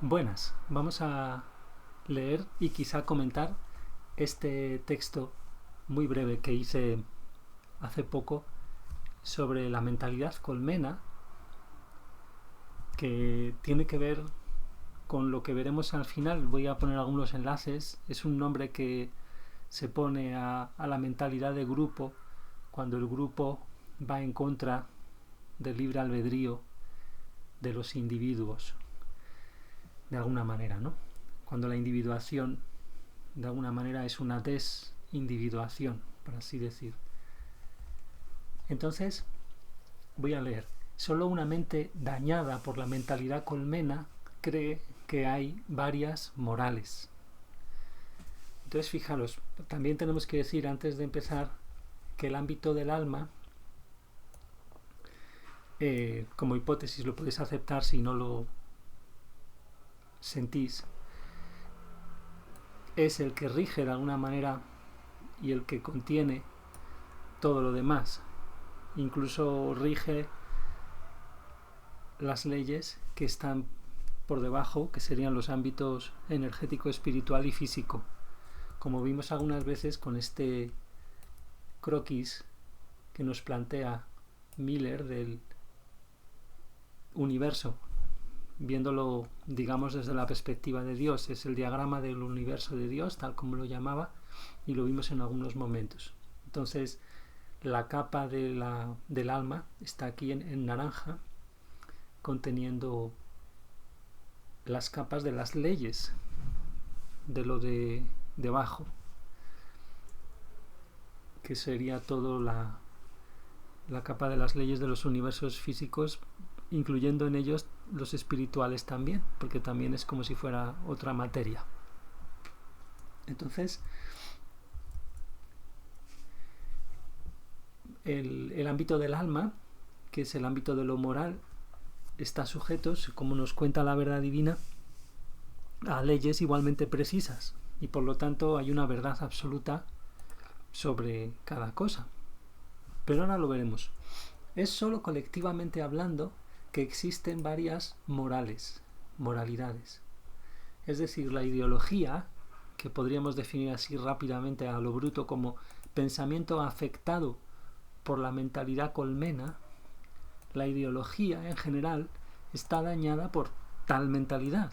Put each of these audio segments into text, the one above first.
Buenas, vamos a leer y quizá comentar este texto muy breve que hice hace poco sobre la mentalidad colmena, que tiene que ver con lo que veremos al final. Voy a poner algunos enlaces. Es un nombre que se pone a la mentalidad de grupo cuando el grupo va en contra del libre albedrío de los individuos, de alguna manera, ¿no? Cuando la individuación de alguna manera es una desindividuación, por así decir. Entonces, voy a leer. Solo una mente dañada por la mentalidad colmena cree que hay varias morales. Entonces, fijaros, también tenemos que decir antes de empezar que el ámbito del alma, como hipótesis lo podéis aceptar si no lo sentís, es el que rige de alguna manera y el que contiene todo lo demás. Incluso rige las leyes que están por debajo, que serían los ámbitos energético, espiritual y físico. Como vimos algunas veces con este croquis que nos plantea Miller del universo, viéndolo, digamos, desde la perspectiva de Dios. Es el diagrama del universo de Dios, tal como lo llamaba, y lo vimos en algunos momentos. Entonces, la capa del alma está aquí en naranja, conteniendo las capas de las leyes de lo de debajo, que sería todo la capa de las leyes de los universos físicos, incluyendo en ellos los espirituales también, porque también es como si fuera otra materia. Entonces, el ámbito del alma, que es el ámbito de lo moral, está sujeto, como nos cuenta la verdad divina, a leyes igualmente precisas, y por lo tanto hay una verdad absoluta sobre cada cosa. Pero ahora lo veremos. Es solo colectivamente hablando que existen varias moralidades. Es decir, la ideología, que podríamos definir así rápidamente a lo bruto como pensamiento afectado por la mentalidad colmena, la ideología en general está dañada por tal mentalidad.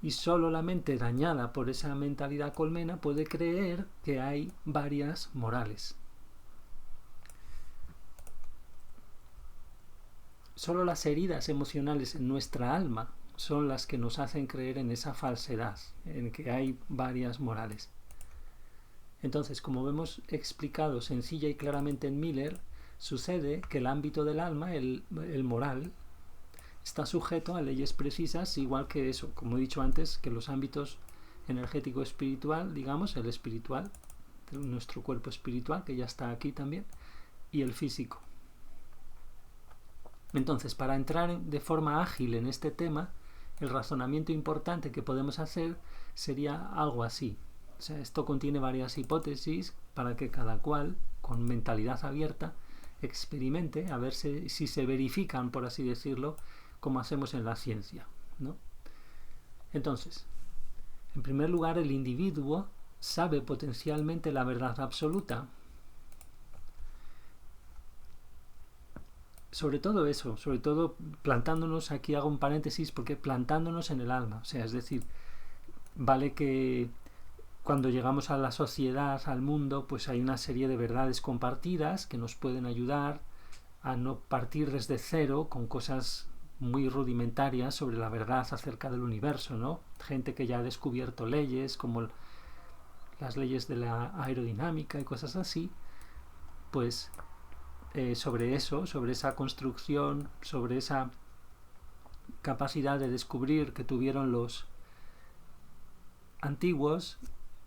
Y solo la mente dañada por esa mentalidad colmena puede creer que hay varias morales. Solo las heridas emocionales en nuestra alma son las que nos hacen creer en esa falsedad, en que hay varias morales. Entonces, como hemos explicado sencilla y claramente en Miller, sucede que el ámbito del alma, el moral, está sujeto a leyes precisas, igual que eso, como he dicho antes, que los ámbitos energético-espiritual, digamos, el espiritual, nuestro cuerpo espiritual, que ya está aquí también, y el físico. Entonces, para entrar de forma ágil en este tema, el razonamiento importante que podemos hacer sería algo así. O sea, esto contiene varias hipótesis para que cada cual, con mentalidad abierta, experimente a ver si se verifican, por así decirlo, como hacemos en la ciencia, ¿no? Entonces, en primer lugar, el individuo sabe potencialmente la verdad absoluta. Sobre todo eso, sobre todo plantándonos, aquí hago un paréntesis porque plantándonos en el alma, o sea, es decir, vale que cuando llegamos a la sociedad, al mundo, pues hay una serie de verdades compartidas que nos pueden ayudar a no partir desde cero con cosas muy rudimentarias sobre la verdad acerca del universo, ¿no? Gente que ya ha descubierto leyes como las leyes de la aerodinámica y cosas así, pues sobre eso, sobre esa construcción, sobre esa capacidad de descubrir que tuvieron los antiguos,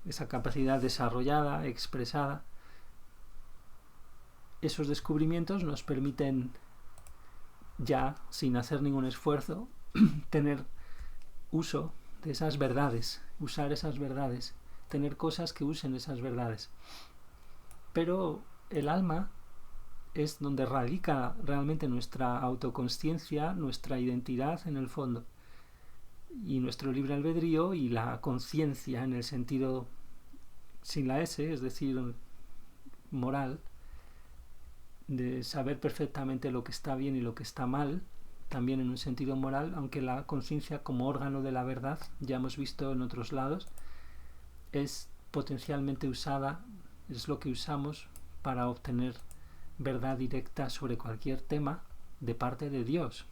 esa capacidad desarrollada, expresada, esos descubrimientos nos permiten ya, sin hacer ningún esfuerzo, tener uso de esas verdades, usar esas verdades, tener cosas que usen esas verdades. Pero el alma es donde radica realmente nuestra autoconsciencia, nuestra identidad en el fondo. y nuestro libre albedrío y la conciencia en el sentido sin la S, es decir, moral, de saber perfectamente lo que está bien y lo que está mal, también en un sentido moral, aunque la conciencia como órgano de la verdad, ya hemos visto en otros lados, es potencialmente usada, es lo que usamos para obtener verdad directa sobre cualquier tema de parte de Dios.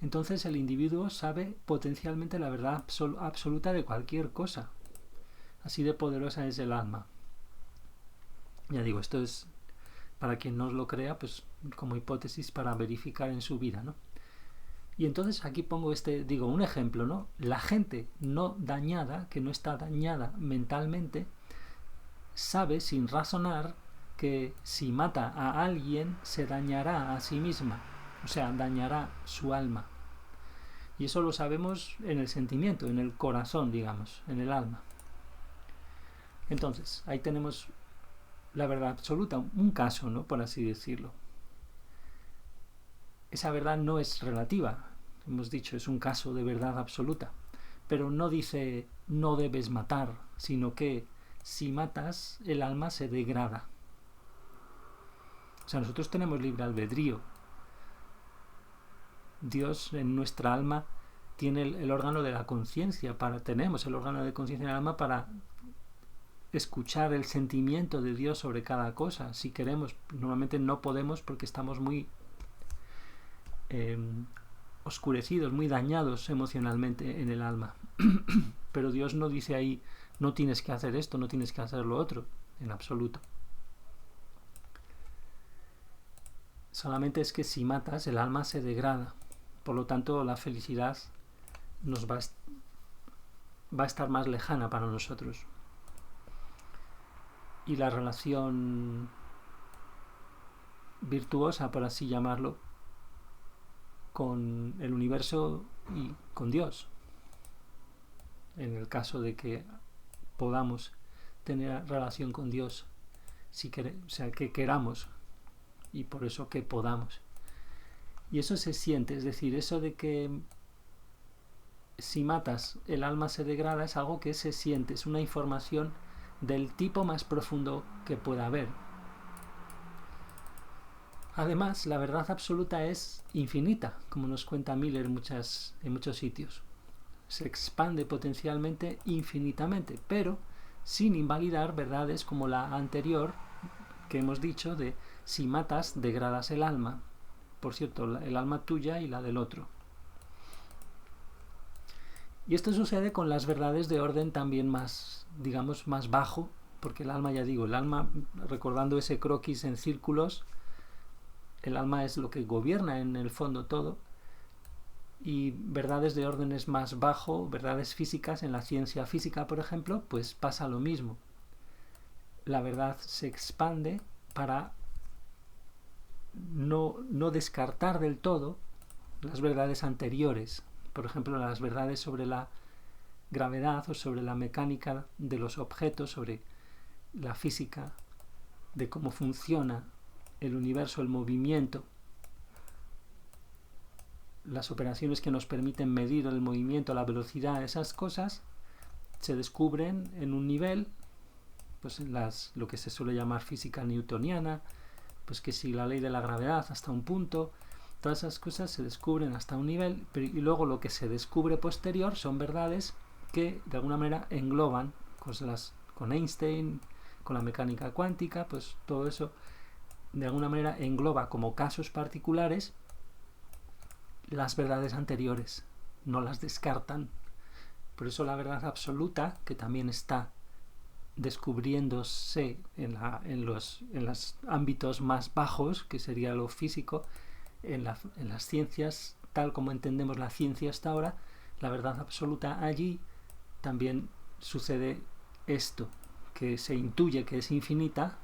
Entonces el individuo sabe potencialmente la verdad absoluta de cualquier cosa. Así de poderosa es el alma. Ya digo, esto es para quien no lo crea, pues como hipótesis para verificar en su vida, ¿no? Y entonces aquí pongo un ejemplo, ¿no? La gente no dañada, que no está dañada mentalmente, sabe sin razonar que si mata a alguien se dañará a sí misma, o sea, dañará su alma. Y eso lo sabemos en el sentimiento, en el corazón, digamos, en el alma. Entonces, ahí tenemos la verdad absoluta, un caso, ¿no? Por así decirlo. Esa verdad no es relativa, hemos dicho, es un caso de verdad absoluta, pero no dice no debes matar, sino que si matas el alma se degrada. O sea, nosotros tenemos libre albedrío. Dios en nuestra alma tiene el órgano de la conciencia, tenemos el órgano de conciencia en el alma para escuchar el sentimiento de Dios sobre cada cosa, si queremos. Normalmente no podemos porque estamos muy oscurecidos, muy dañados emocionalmente en el alma. Pero Dios no dice ahí, no tienes que hacer esto, no tienes que hacer lo otro, en absoluto. Solamente es que si matas, el alma se degrada. Por lo tanto, la felicidad nos va a estar más lejana para nosotros. Y la relación virtuosa, por así llamarlo, con el universo y con Dios, en el caso de que podamos tener relación con Dios, o sea, que queramos, y por eso que podamos. Y eso se siente, es decir, eso de que si matas el alma se degrada es algo que se siente, es una información del tipo más profundo que pueda haber. Además, la verdad absoluta es infinita, como nos cuenta Miller en muchos sitios. Se expande potencialmente infinitamente, pero sin invalidar verdades como la anterior que hemos dicho de si matas, degradas el alma. Por cierto, el alma tuya y la del otro. Y esto sucede con las verdades de orden también más, digamos, más bajo, porque el alma, ya digo, el alma, recordando ese croquis en círculos, el alma es lo que gobierna en el fondo todo, y verdades de órdenes más bajo, verdades físicas, en la ciencia física, por ejemplo, pues pasa lo mismo. La verdad se expande para no descartar del todo las verdades anteriores, por ejemplo, las verdades sobre la gravedad o sobre la mecánica de los objetos, sobre la física, de cómo funciona el universo, el movimiento, las operaciones que nos permiten medir el movimiento, la velocidad, esas cosas se descubren en un nivel, pues en lo que se suele llamar física newtoniana, pues que si la ley de la gravedad hasta un punto, todas esas cosas se descubren hasta un nivel, y luego lo que se descubre posterior son verdades que de alguna manera engloban cosas con Einstein, con la mecánica cuántica, pues todo eso de alguna manera engloba como casos particulares las verdades anteriores, no las descartan. Por eso la verdad absoluta, que también está descubriéndose en los ámbitos más bajos, que sería lo físico, en las ciencias, tal como entendemos la ciencia hasta ahora, la verdad absoluta, allí también sucede esto, que se intuye que es infinita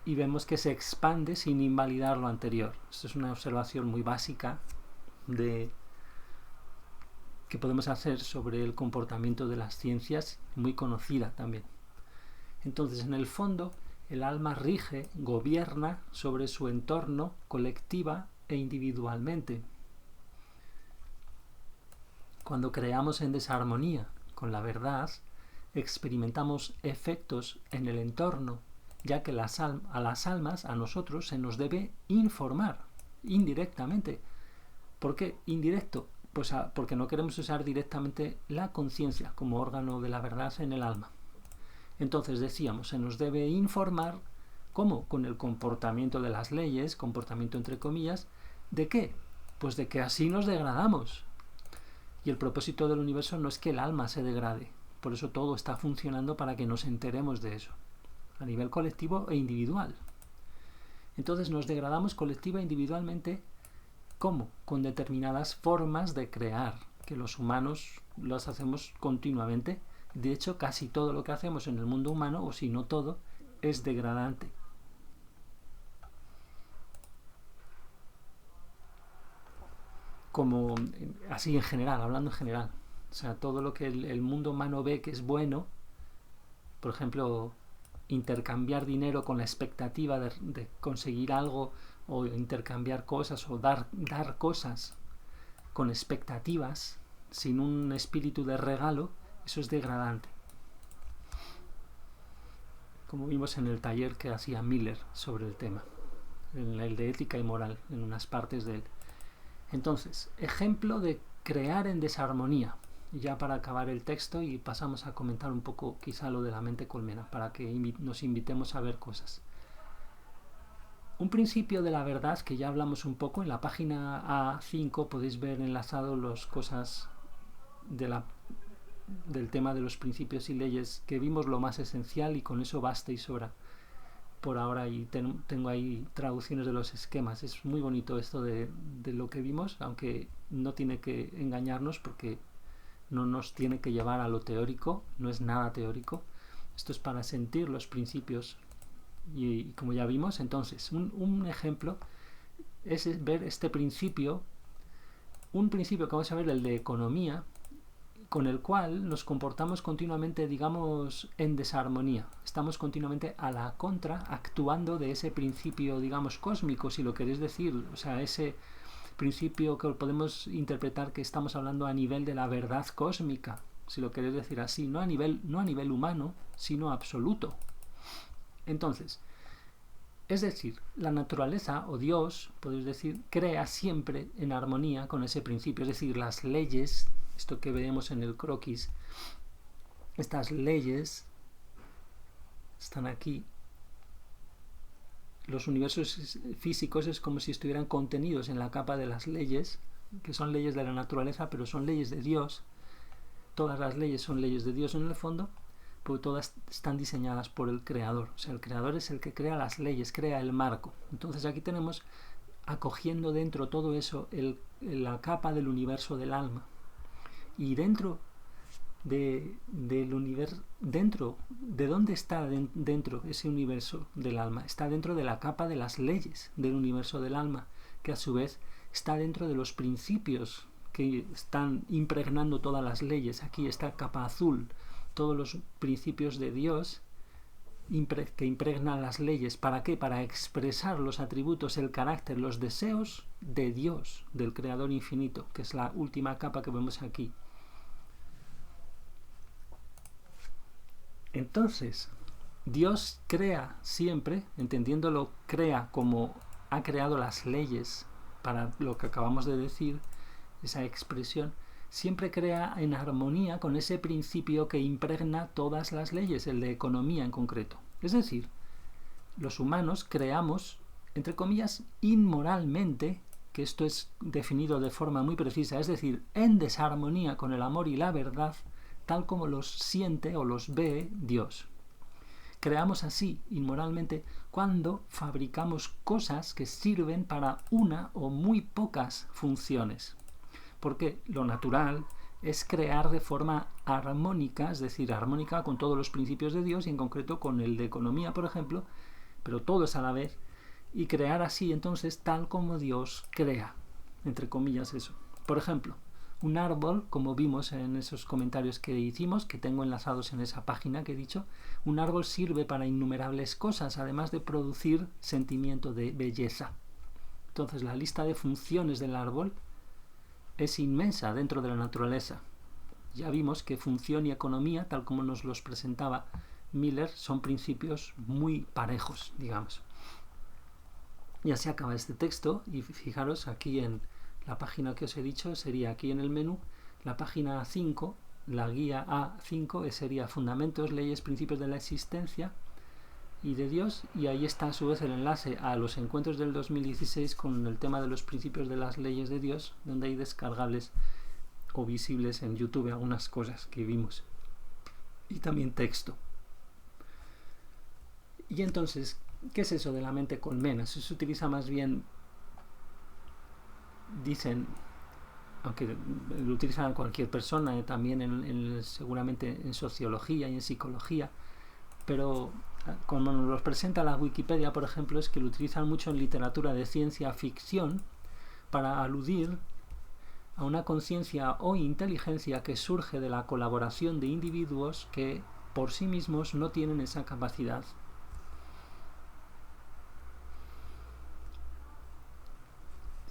y vemos que se expande sin invalidar lo anterior. Esto es una observación muy básica que podemos hacer sobre el comportamiento de las ciencias, muy conocida también. Entonces, en el fondo, el alma rige, gobierna sobre su entorno colectiva e individualmente, Cuando creamos en desarmonía con la verdad, experimentamos efectos en el entorno, ya que a las almas, a nosotros, se nos debe informar indirectamente. ¿Por qué indirecto? Pues porque no queremos usar directamente la conciencia como órgano de la verdad en el alma. Entonces decíamos, se nos debe informar, ¿cómo? Con el comportamiento de las leyes, comportamiento entre comillas, ¿de qué? Pues de que así nos degradamos. Y el propósito del universo no es que el alma se degrade, por eso todo está funcionando para que nos enteremos de eso, a nivel colectivo e individual. Entonces nos degradamos colectiva e individualmente, ¿cómo? Con determinadas formas de crear, que los humanos las hacemos continuamente. De hecho, casi todo lo que hacemos en el mundo humano, o si no todo, es degradante. Como así en general, hablando en general. O sea, todo lo que el mundo humano ve que es bueno, por ejemplo, intercambiar dinero con la expectativa de conseguir algo, o intercambiar cosas, o dar cosas con expectativas, sin un espíritu de regalo, eso es degradante. Como vimos en el taller que hacía Miller sobre el tema, en el de ética y moral, en unas partes de él. Entonces, ejemplo de crear en desarmonía. Y ya para acabar el texto y pasamos a comentar un poco quizá lo de la mente colmena, para que nos invitemos a ver cosas. Un principio de la verdad que ya hablamos un poco, en la página A5 podéis ver enlazado las cosas del tema de los principios y leyes, que vimos lo más esencial y con eso basta y sobra por ahora, y tengo ahí traducciones de los esquemas. Es muy bonito esto de lo que vimos, aunque no tiene que engañarnos porque no nos tiene que llevar a lo teórico, no es nada teórico. Esto es para sentir los principios y como ya vimos, entonces un ejemplo es ver este principio, un principio que vamos a ver, el de economía, con el cual nos comportamos continuamente, digamos, en desarmonía. Estamos continuamente a la contra, actuando de ese principio, digamos, cósmico, si lo queréis decir. O sea, ese principio que podemos interpretar que estamos hablando a nivel de la verdad cósmica, si lo queréis decir así, no a nivel humano, sino absoluto. Entonces, es decir, la naturaleza o Dios, podéis decir, crea siempre en armonía con ese principio. Es decir, las leyes, esto que vemos en el croquis, estas leyes están aquí. Los universos físicos es como si estuvieran contenidos en la capa de las leyes, que son leyes de la naturaleza, pero son leyes de Dios. Todas las leyes son leyes de Dios en el fondo, porque todas están diseñadas por el Creador. O sea, el Creador es el que crea las leyes, crea el marco. Entonces aquí tenemos, acogiendo dentro todo eso, la capa del universo del alma. Y dentro del universo, ¿de dónde está dentro ese universo del alma? Está dentro de la capa de las leyes del universo del alma, que a su vez está dentro de los principios que están impregnando todas las leyes. Aquí está capa azul, todos los principios de Dios que impregnan las leyes. ¿Para qué? Para expresar los atributos, el carácter, los deseos de Dios, del Creador infinito, que es la última capa que vemos aquí. Entonces, Dios crea siempre, entendiéndolo, crea como ha creado las leyes para lo que acabamos de decir, esa expresión, siempre crea en armonía con ese principio que impregna todas las leyes, el de economía en concreto. Es decir, los humanos creamos, entre comillas, inmoralmente, que esto es definido de forma muy precisa, es decir, en desarmonía con el amor y la verdad, tal como los siente o los ve Dios. Creamos así, inmoralmente, cuando fabricamos cosas que sirven para una o muy pocas funciones. Porque lo natural es crear de forma armónica, es decir, armónica con todos los principios de Dios y en concreto con el de economía, por ejemplo, pero todos a la vez, y crear así entonces tal como Dios crea, entre comillas eso. Por ejemplo, un árbol, como vimos en esos comentarios que hicimos, que tengo enlazados en esa página que he dicho, un árbol sirve para innumerables cosas, además de producir sentimiento de belleza. Entonces la lista de funciones del árbol es inmensa dentro de la naturaleza. Ya vimos que función y economía, tal como nos los presentaba Miller, son principios muy parejos, digamos. Ya se acaba este texto y fijaros aquí en la página que os he dicho, sería aquí en el menú, la página 5, la guía A5, sería Fundamentos, Leyes, Principios de la Existencia y de Dios, y ahí está a su vez el enlace a los encuentros del 2016 con el tema de los principios de las leyes de Dios, donde hay descargables o visibles en YouTube algunas cosas que vimos, y también texto. Y entonces, ¿qué es eso de la mente colmena? Eso se utiliza más bien, dicen, aunque lo utilizan cualquier persona, también seguramente en sociología y en psicología, pero como nos los presenta la Wikipedia, por ejemplo, es que lo utilizan mucho en literatura de ciencia ficción para aludir a una conciencia o inteligencia que surge de la colaboración de individuos que por sí mismos no tienen esa capacidad.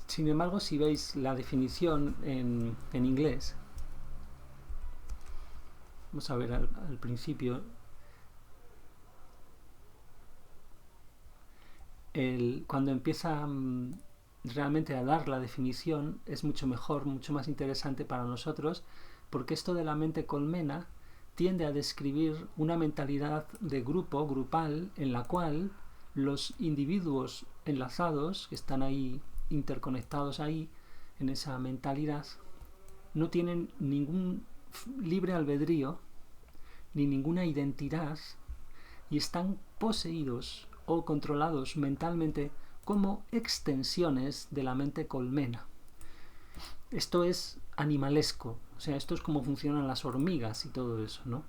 Sin embargo, si veis la definición en inglés, vamos a ver al principio, cuando empieza realmente a dar la definición, es mucho mejor, mucho más interesante para nosotros, porque esto de la mente colmena tiende a describir una mentalidad de grupo, grupal, en la cual los individuos enlazados, que están ahí interconectados ahí, en esa mentalidad, no tienen ningún libre albedrío, ni ninguna identidad, y están poseídos o controlados mentalmente como extensiones de la mente colmena. Esto es animalesco, o sea, esto es como funcionan las hormigas y todo eso, ¿no?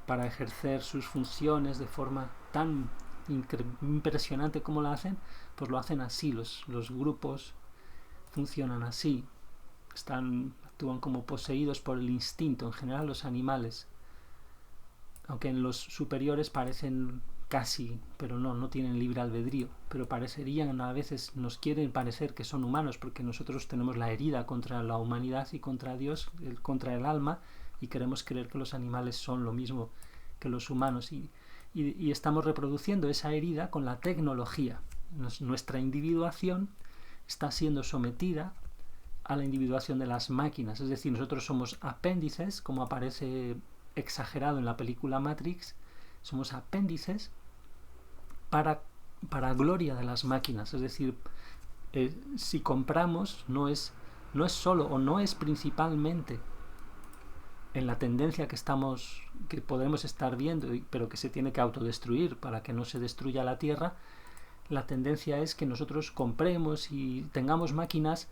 Para ejercer sus funciones de forma tan impresionante como la hacen, pues lo hacen así, los grupos funcionan así, actúan como poseídos por el instinto, en general los animales, aunque en los superiores parecen casi, pero no tienen libre albedrío, pero parecerían, a veces nos quieren parecer que son humanos, porque nosotros tenemos la herida contra la humanidad y contra Dios, contra el alma, y queremos creer que los animales son lo mismo que los humanos, y estamos reproduciendo esa herida con la tecnología. Nuestra individuación está siendo sometida a la individuación de las máquinas, es decir, nosotros somos apéndices, como aparece exagerado en la película Matrix, somos apéndices para gloria de las máquinas, es decir, si compramos no es solo o no es principalmente en la tendencia que podemos estar viendo, pero que se tiene que autodestruir para que no se destruya la Tierra. La tendencia es que nosotros compremos y tengamos máquinas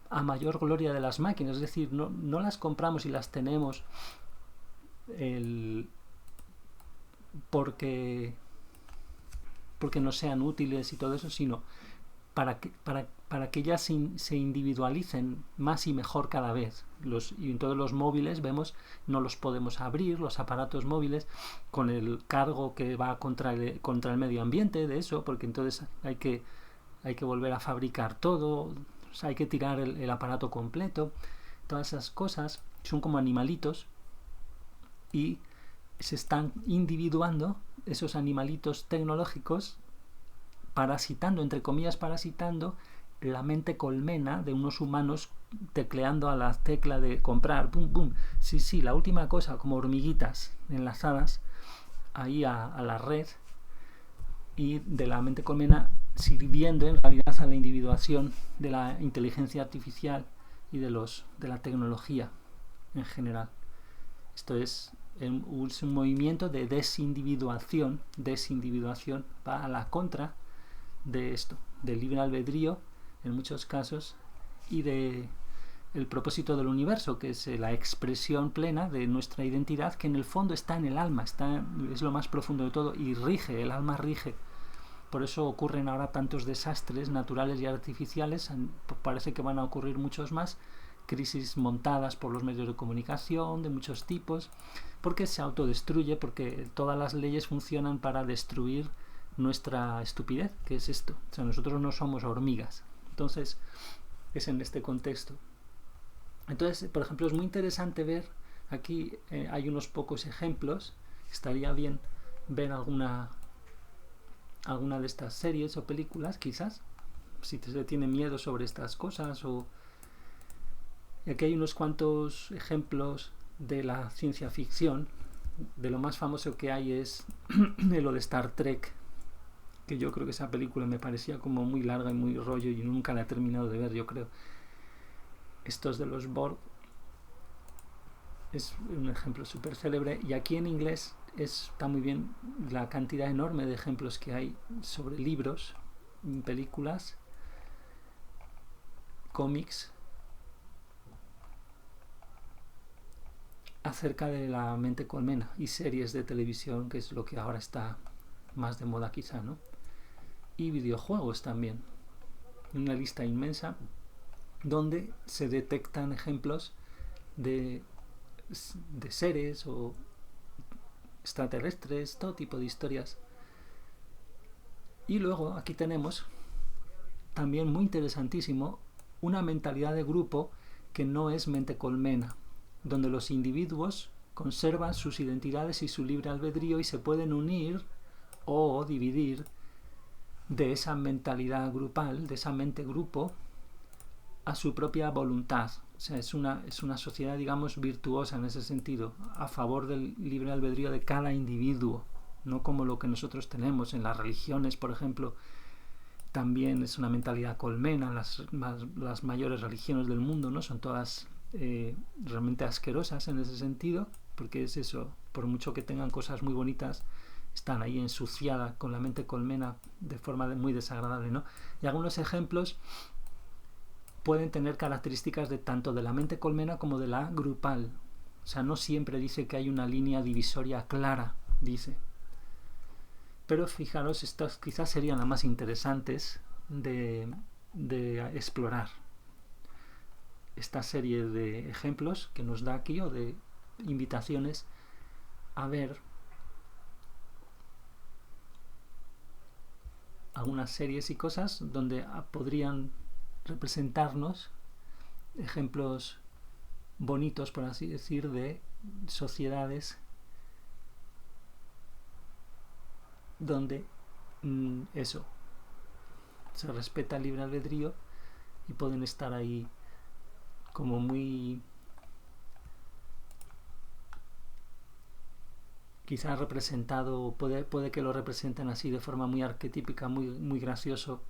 a mayor gloria de las máquinas, es decir, no las compramos y las tenemos porque nos sean útiles y todo eso, sino para que ellas se individualicen más y mejor cada vez. Y en todos los móviles vemos, no los podemos abrir, los aparatos móviles, con el cargo que va contra el medio ambiente de eso, porque entonces hay que volver a fabricar todo, o sea, hay que tirar el aparato completo. Todas esas cosas son como animalitos y se están individuando esos animalitos tecnológicos, parasitando, entre comillas parasitando, la mente colmena de unos humanos tecleando a la tecla de comprar, pum, pum, sí, la última cosa, como hormiguitas enlazadas ahí a la red, y de la mente colmena sirviendo en realidad a la individuación de la inteligencia artificial y de la tecnología en general. Esto es un movimiento de desindividuación va a la contra de esto, del libre albedrío en muchos casos, y de el propósito del universo, que es la expresión plena de nuestra identidad, que en el fondo está en el alma, es lo más profundo de todo, y el alma rige. Por eso ocurren ahora tantos desastres naturales y artificiales, parece que van a ocurrir muchos más, crisis montadas por los medios de comunicación de muchos tipos, porque se autodestruye, porque todas las leyes funcionan para destruir nuestra estupidez, que es esto. O sea, nosotros no somos hormigas. Entonces, es en este contexto. Entonces, por ejemplo, es muy interesante ver, aquí hay unos pocos ejemplos, estaría bien ver alguna de estas series o películas, quizás, si se tiene miedo sobre estas cosas. Y aquí hay unos cuantos ejemplos de la ciencia ficción. De lo más famoso que hay es lo de Star Trek, que yo creo que esa película me parecía como muy larga y muy rollo y nunca la he terminado de ver, yo creo. Estos de los Borg es un ejemplo súper célebre, y aquí en inglés está muy bien la cantidad enorme de ejemplos que hay sobre libros, películas, cómics, acerca de la mente colmena, y series de televisión, que es lo que ahora está más de moda quizá, ¿no? Y videojuegos también. Una lista inmensa donde se detectan ejemplos de seres o extraterrestres, todo tipo de historias. Y luego aquí tenemos, también muy interesantísimo, una mentalidad de grupo que no es mente colmena, donde los individuos conservan sus identidades y su libre albedrío y se pueden unir o dividir de esa mentalidad grupal, de esa mente grupo, a su propia voluntad. O sea, es una sociedad, digamos, virtuosa en ese sentido, a favor del libre albedrío de cada individuo, no como lo que nosotros tenemos en las religiones, por ejemplo. También es una mentalidad colmena. Las mayores religiones del mundo, ¿no? Son todas realmente asquerosas en ese sentido, porque es eso, por mucho que tengan cosas muy bonitas, están ahí ensuciadas con la mente colmena de forma muy desagradable, ¿no? Y algunos ejemplos pueden tener características de tanto de la mente colmena como de la grupal. O sea, no siempre dice que hay una línea divisoria clara, dice. Pero fijaros, estas quizás serían las más interesantes de explorar. Esta serie de ejemplos que nos da aquí, o de invitaciones a ver algunas series y cosas donde podrían representarnos ejemplos bonitos, por así decir, de sociedades donde eso, se respeta el libre albedrío y pueden estar ahí como muy, quizás representado, puede que lo representen así de forma muy arquetípica, muy gracioso,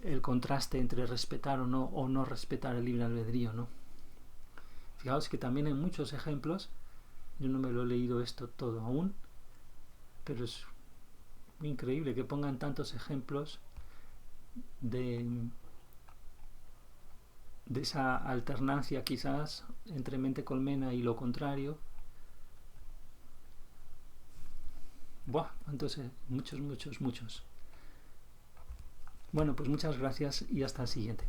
el contraste entre respetar o no respetar el libre albedrío, ¿no? Fijaos que también hay muchos ejemplos. Yo no me lo he leído esto todo aún, pero es muy increíble que pongan tantos ejemplos de esa alternancia quizás entre mente colmena y lo contrario. Buah, entonces muchos. Bueno, pues muchas gracias y hasta el siguiente.